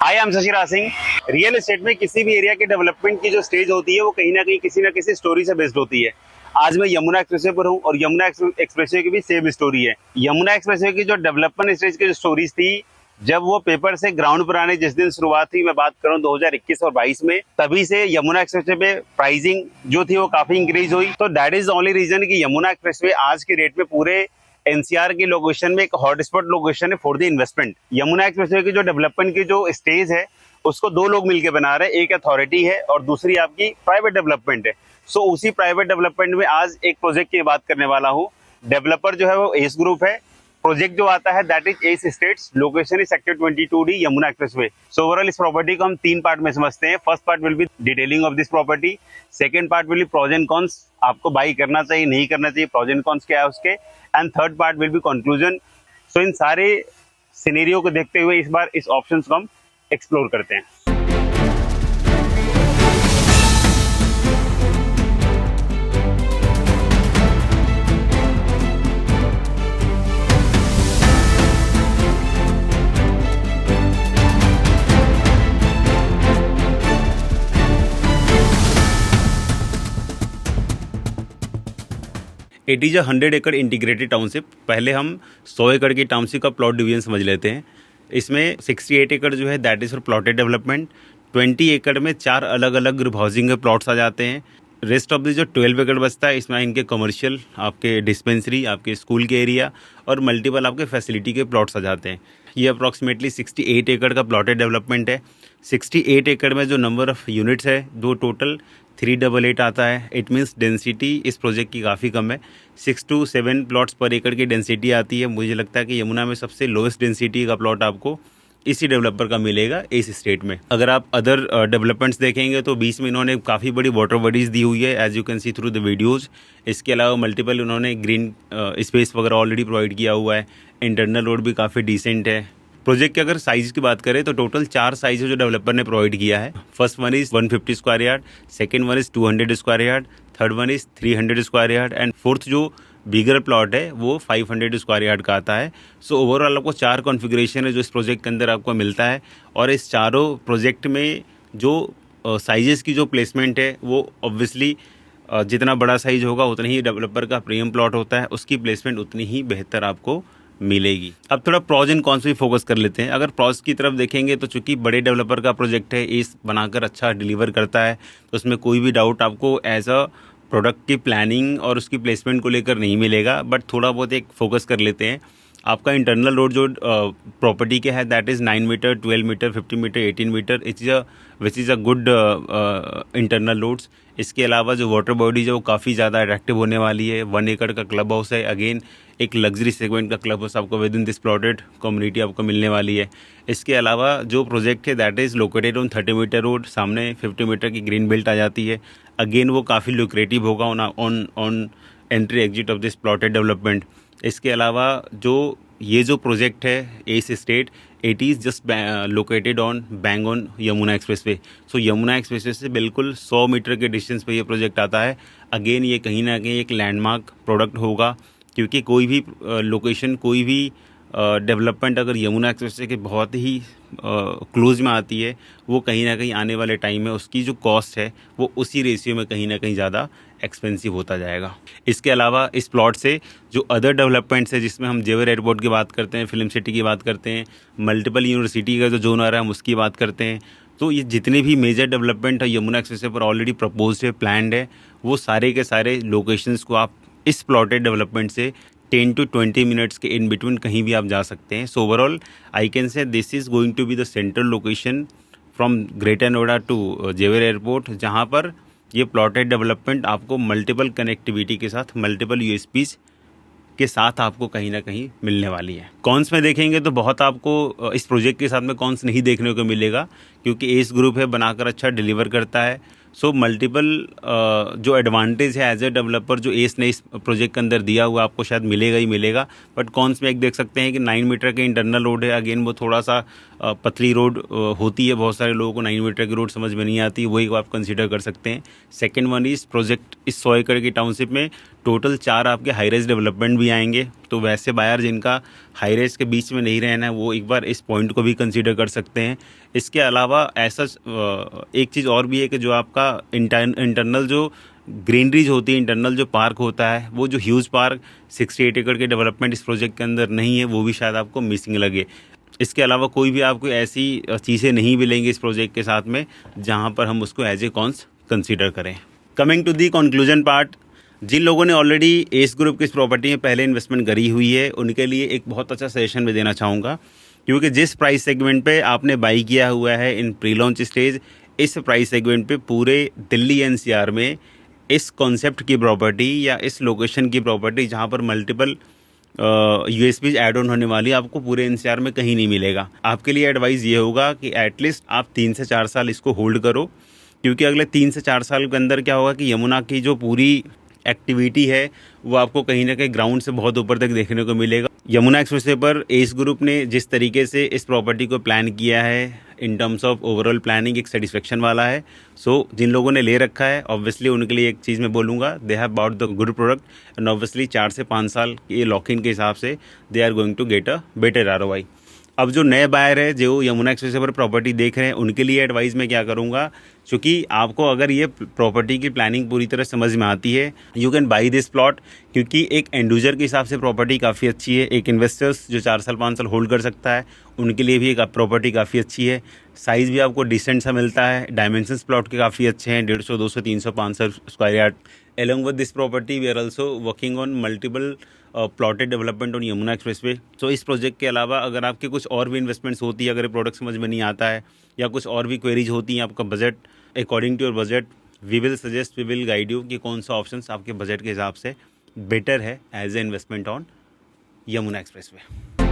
I am Shashiraj Singh. Real estate में किसी भी एरिया के डेवलपमेंट की जो स्टेज होती है वो कहीं ना किसी स्टोरी से बेस्ड होती है। आज मैं यमुना एक्सप्रेसवे पर हूँ और यमुना एक्सप्रेसवे की भी सेम स्टोरी है। यमुना एक्सप्रेसवे की जो डेवलपमेंट स्टेज की जो स्टोरीज थी, जब वो पेपर से ग्राउंड पर आने जिस दिन शुरुआत हुई, मैं बात करूं 2021 और 22 में, तभी से यमुना एक्सप्रेसवे पे प्राइसिंग जो थी वो काफी इंक्रीज हुई। तो दैट इज ओनली रीजन कि यमुना एक्सप्रेसवे आज की डेट में पूरे एनसीआर की लोकेशन में एक हॉटस्पॉट लोकेशन है for the investment. Yamuna expressway की जो डेवलपमेंट की जो स्टेज है उसको दो लोग मिलकर बना रहे हैं, एक अथॉरिटी है और दूसरी आपकी प्राइवेट डेवलपमेंट है। सो उसी प्राइवेट डेवलपमेंट में आज एक प्रोजेक्ट की बात करने वाला हूँ। डेवलपर जो है वो एस ग्रुप है। प्रोजेक्ट जो आता है that is S estates, location is sector 22D Yamuna expressway. So overall इस प्रॉपर्टी को हम तीन पार्ट में समझते हैं। First part will be detailing of this property, second part will be pros and cons, आपको बाई करना चाहिए नहीं करना चाहिए, प्रोज एंड कॉन्स क्या है उसके, and third part will be conclusion. So इन सारे सिनेरियो को देखते हुए इस बार इस ऑप्शंस को हम एक्सप्लोर करते हैं। इट इज़ अ 100 एकड़ इंटीग्रेटेड टाउनशिप। पहले हम 100 एकड़ की टाउनशिप का प्लॉट डिवीजन समझ लेते हैं। इसमें 68 एकड़ जो है that is for plotted development. 20 एकड़ में 4 अलग अलग ग्रुप हाउसिंग के प्लॉट्स आ जाते हैं। रेस्ट ऑफ द जो 12 एकड़ बचता है इसमें इनके कमर्शियल, आपके डिस्पेंसरी, आपके स्कूल के एरिया और मल्टीपल आपके फैसिलिटी के प्लॉट्स आ जाते हैं। ये अप्रॉक्सीमेटली 68 एकड़ का प्लॉटेड डेवलपमेंट है। 68 एकड़ में जो नंबर ऑफ़ यूनिट्स है वो टोटल 388 आता है। इट मीन्स डेंसिटी इस प्रोजेक्ट की काफ़ी कम है। 6 to 7 प्लॉट्स पर एकड़ की डेंसिटी आती है। मुझे लगता है कि यमुना में सबसे लोएस्ट डेंसिटी का प्लॉट आपको इसी डेवलपर का मिलेगा इस स्टेट में। अगर आप अदर डेवलपमेंट्स देखेंगे तो बीच में इन्होंने काफ़ी बड़ी वाटर बॉडीज़ दी हुई है, as you can see through the videos. इसके अलावा मल्टीपल उन्होंने ग्रीन स्पेस वगैरह ऑलरेडी प्रोवाइड किया हुआ है। इंटरनल रोड भी काफ़ी डिसेंट है। प्रोजेक्ट की अगर साइज़ की बात करें तो टोटल 4 साइज़ जो डेवलपर ने प्रोवाइड किया है। First one is 150 square yard, second one is 200 square yard, third one is 300 square yard and fourth जो बिगर प्लॉट है वो 500 स्क्वायर यार्ड का आता है। सो ओवरऑल आपको 4 कॉन्फ़िगरेशन है जो इस प्रोजेक्ट के अंदर आपको मिलता है। और इस चारों प्रोजेक्ट में जो साइजेस की जो प्लेसमेंट है वो ऑब्वियसली जितना बड़ा साइज़ होगा उतना ही डेवलपर का प्रीमियम प्लॉट होता है, उसकी प्लेसमेंट उतनी ही बेहतर आपको मिलेगी। अब थोड़ा प्रोज एंड कॉन्स भी फोकस कर लेते हैं। अगर प्रोज की तरफ देखेंगे तो चूंकि बड़े डेवलपर का प्रोजेक्ट है, इस बनाकर अच्छा डिलीवर करता है, तो उसमें कोई भी डाउट आपको एज अ प्रोडक्ट की प्लानिंग और उसकी प्लेसमेंट को लेकर नहीं मिलेगा। बट थोड़ा बहुत एक फोकस कर लेते हैं। आपका इंटरनल रोड जो प्रॉपर्टी के है that is 9 metre, 12 metre, 50 metre, 18 metre, which is a good internal roads. इसके अलावा जो वाटर बॉडीज है वो काफ़ी ज़्यादा अट्रैक्टिव होने वाली है। 1 एकड़ का क्लब हाउस है, अगेन एक लग्जरी सेगमेंट का क्लब हाउस आपको with in this plotted community आपको मिलने वाली है। इसके अलावा जो प्रोजेक्ट है that is located on 30 metre road, सामने 50 मीटर की ग्रीन बेल्ट आ जाती है। अगेन वो काफ़ी लुक्रेटिव होगा on entry exit of this plotted development. इसके अलावा ये जो प्रोजेक्ट है S estate, it is just located on bang on Yamuna expressway. So Yamuna expressway से बिल्कुल 100 मीटर के डिस्टेंस पे ये प्रोजेक्ट आता है। अगेन ये कहीं ना कहीं एक लैंडमार्क प्रोडक्ट होगा, क्योंकि कोई भी लोकेशन, कोई भी डेवलपमेंट अगर यमुना एक्सप्रेसवे के बहुत ही क्लोज में आती है, वो कहीं ना कहीं आने वाले टाइम में उसकी जो कॉस्ट है वो उसी रेशियो में कहीं ना कहीं ज़्यादा एक्सपेंसिव होता जाएगा। इसके अलावा इस प्लॉट से जो अदर डेवलपमेंट्स है, जिसमें हम जेवर एयरपोर्ट की बात करते हैं, फिल्म सिटी की बात करते हैं, मल्टीपल यूनिवर्सिटी का जो जोन आ रहा है हम उसकी बात करते हैं, तो ये जितने भी मेजर डेवलपमेंट है यमुना एक्सप्रेसवे पर ऑलरेडी प्रपोज्ड है, प्लान्ड है, वो सारे के सारे लोकेशंस को आप इस प्लॉटेड डेवलपमेंट से 10 to 20 मिनट्स के इन बिटवीन कहीं भी आप जा सकते हैं। So overall I can say this is going to be the central location from greater Noida to Jewar airport, जहाँ पर ये प्लॉटेड डेवलपमेंट आपको मल्टीपल कनेक्टिविटी के साथ, मल्टीपल यूएसपीज के साथ आपको कहीं ना कहीं मिलने वाली है। कॉन्स में देखेंगे तो बहुत आपको इस प्रोजेक्ट के साथ में कॉन्स नहीं देखने को मिलेगा, क्योंकि एस ग्रुप है, बनाकर अच्छा डिलीवर करता है। सो मल्टीपल जो एडवांटेज है एज ए डेवलपर जो एस ने इस प्रोजेक्ट के अंदर दिया हुआ आपको शायद मिलेगा ही मिलेगा। बट कॉन्स में एक देख सकते हैं कि 9 मीटर के इंटरनल रोड है। अगेन वो थोड़ा सा पतली रोड होती है, बहुत सारे लोगों को 9 मीटर की रोड समझ में नहीं आती, वही आप कंसिडर कर सकते हैं। सेकेंड वन इस प्रोजेक्ट इस 100 एकड़ की टाउनशिप में टोटल 4 आपके हाई रेज डेवलपमेंट भी आएंगे। तो वैसे बायर जिनका हाई रेज के बीच में नहीं रहना है वो एक बार इस पॉइंट को भी कंसीडर कर सकते हैं। इसके अलावा ऐसा एक चीज़ और भी है कि जो आपका इंटरनल जो ग्रीनरीज होती है, इंटरनल जो पार्क होता है, वो जो ह्यूज पार्क 68 एकड़ के डेवलपमेंट इस प्रोजेक्ट के अंदर नहीं है, वो भी शायद आपको मिसिंग लगे। इसके अलावा कोई भी आपको ऐसी चीज़ें नहीं मिलेंगी इस प्रोजेक्ट के साथ में जहाँ पर हम उसको एज ए कॉन्स कंसीडर करें। Coming to the conclusion part, जिन लोगों ने ऑलरेडी एस ग्रुप की इस प्रॉपर्टी में पहले इन्वेस्टमेंट करी हुई है, उनके लिए एक बहुत अच्छा सजेशन मैं देना चाहूँगा, क्योंकि जिस प्राइस सेगमेंट पे आपने बाई किया हुआ है इन प्री लॉन्च स्टेज, इस प्राइस सेगमेंट पे पूरे दिल्ली एनसीआर में इस कॉन्सेप्ट की प्रॉपर्टी या इस लोकेशन की प्रॉपर्टी जहाँ पर मल्टीपल यूएसपी ऐड ऑन होने वाली आपको पूरे एनसीआर में कहीं नहीं मिलेगा। आपके लिए एडवाइस ये होगा कि एटलीस्ट आप 3 से 4 साल इसको होल्ड करो, क्योंकि अगले 3 से 4 साल के अंदर क्या होगा कि यमुना की जो पूरी एक्टिविटी है वो आपको कहीं ना कहीं ग्राउंड से बहुत ऊपर तक देखने को मिलेगा। यमुना एक्सप्रेसवे पर एस ग्रुप ने जिस तरीके से इस प्रॉपर्टी को प्लान किया है in terms of overall planning, एक सेटिस्फेक्शन वाला है। सो जिन लोगों ने ले रखा है, ऑब्वियसली उनके लिए एक चीज़ मैं बोलूँगा, they have bought the good product and obviously 4 से 5 साल के लॉक इन के हिसाब से they are going to get a better ROI। अब जो नए बायर है जो यमुना एक्सप्रेसवे पर प्रॉपर्टी देख रहे हैं, उनके लिए एडवाइस मैं क्या करूंगा, क्योंकि आपको अगर ये प्रॉपर्टी की प्लानिंग पूरी तरह समझ में आती है, you can buy this plot, क्योंकि एक एंड यूजर के हिसाब से प्रॉपर्टी काफ़ी अच्छी है। एक इन्वेस्टर्स जो 4 साल 5 साल होल्ड कर सकता है, उनके लिए भी एक प्रॉपर्टी काफ़ी अच्छी है। साइज़ भी आपको डिसेंट सा मिलता है, डायमेंशंस प्लॉट के काफ़ी अच्छे हैं, 150, 200, 300, 500 square yard. Along with this property, we are also working on multiple plotted development on Yamuna expressway. So इस प्रोजेक्ट के अलावा अगर आपके कुछ और भी इन्वेस्टमेंट्स होती है, अगर प्रोडक्ट समझ में नहीं आता है या कुछ और भी क्वेरीज होती हैं, आपका budget according to your budget, we will suggest, we will guide you कि कौन सा ऑप्शन आपके बजट के हिसाब से बेटर है as a investment on Yamuna expressway.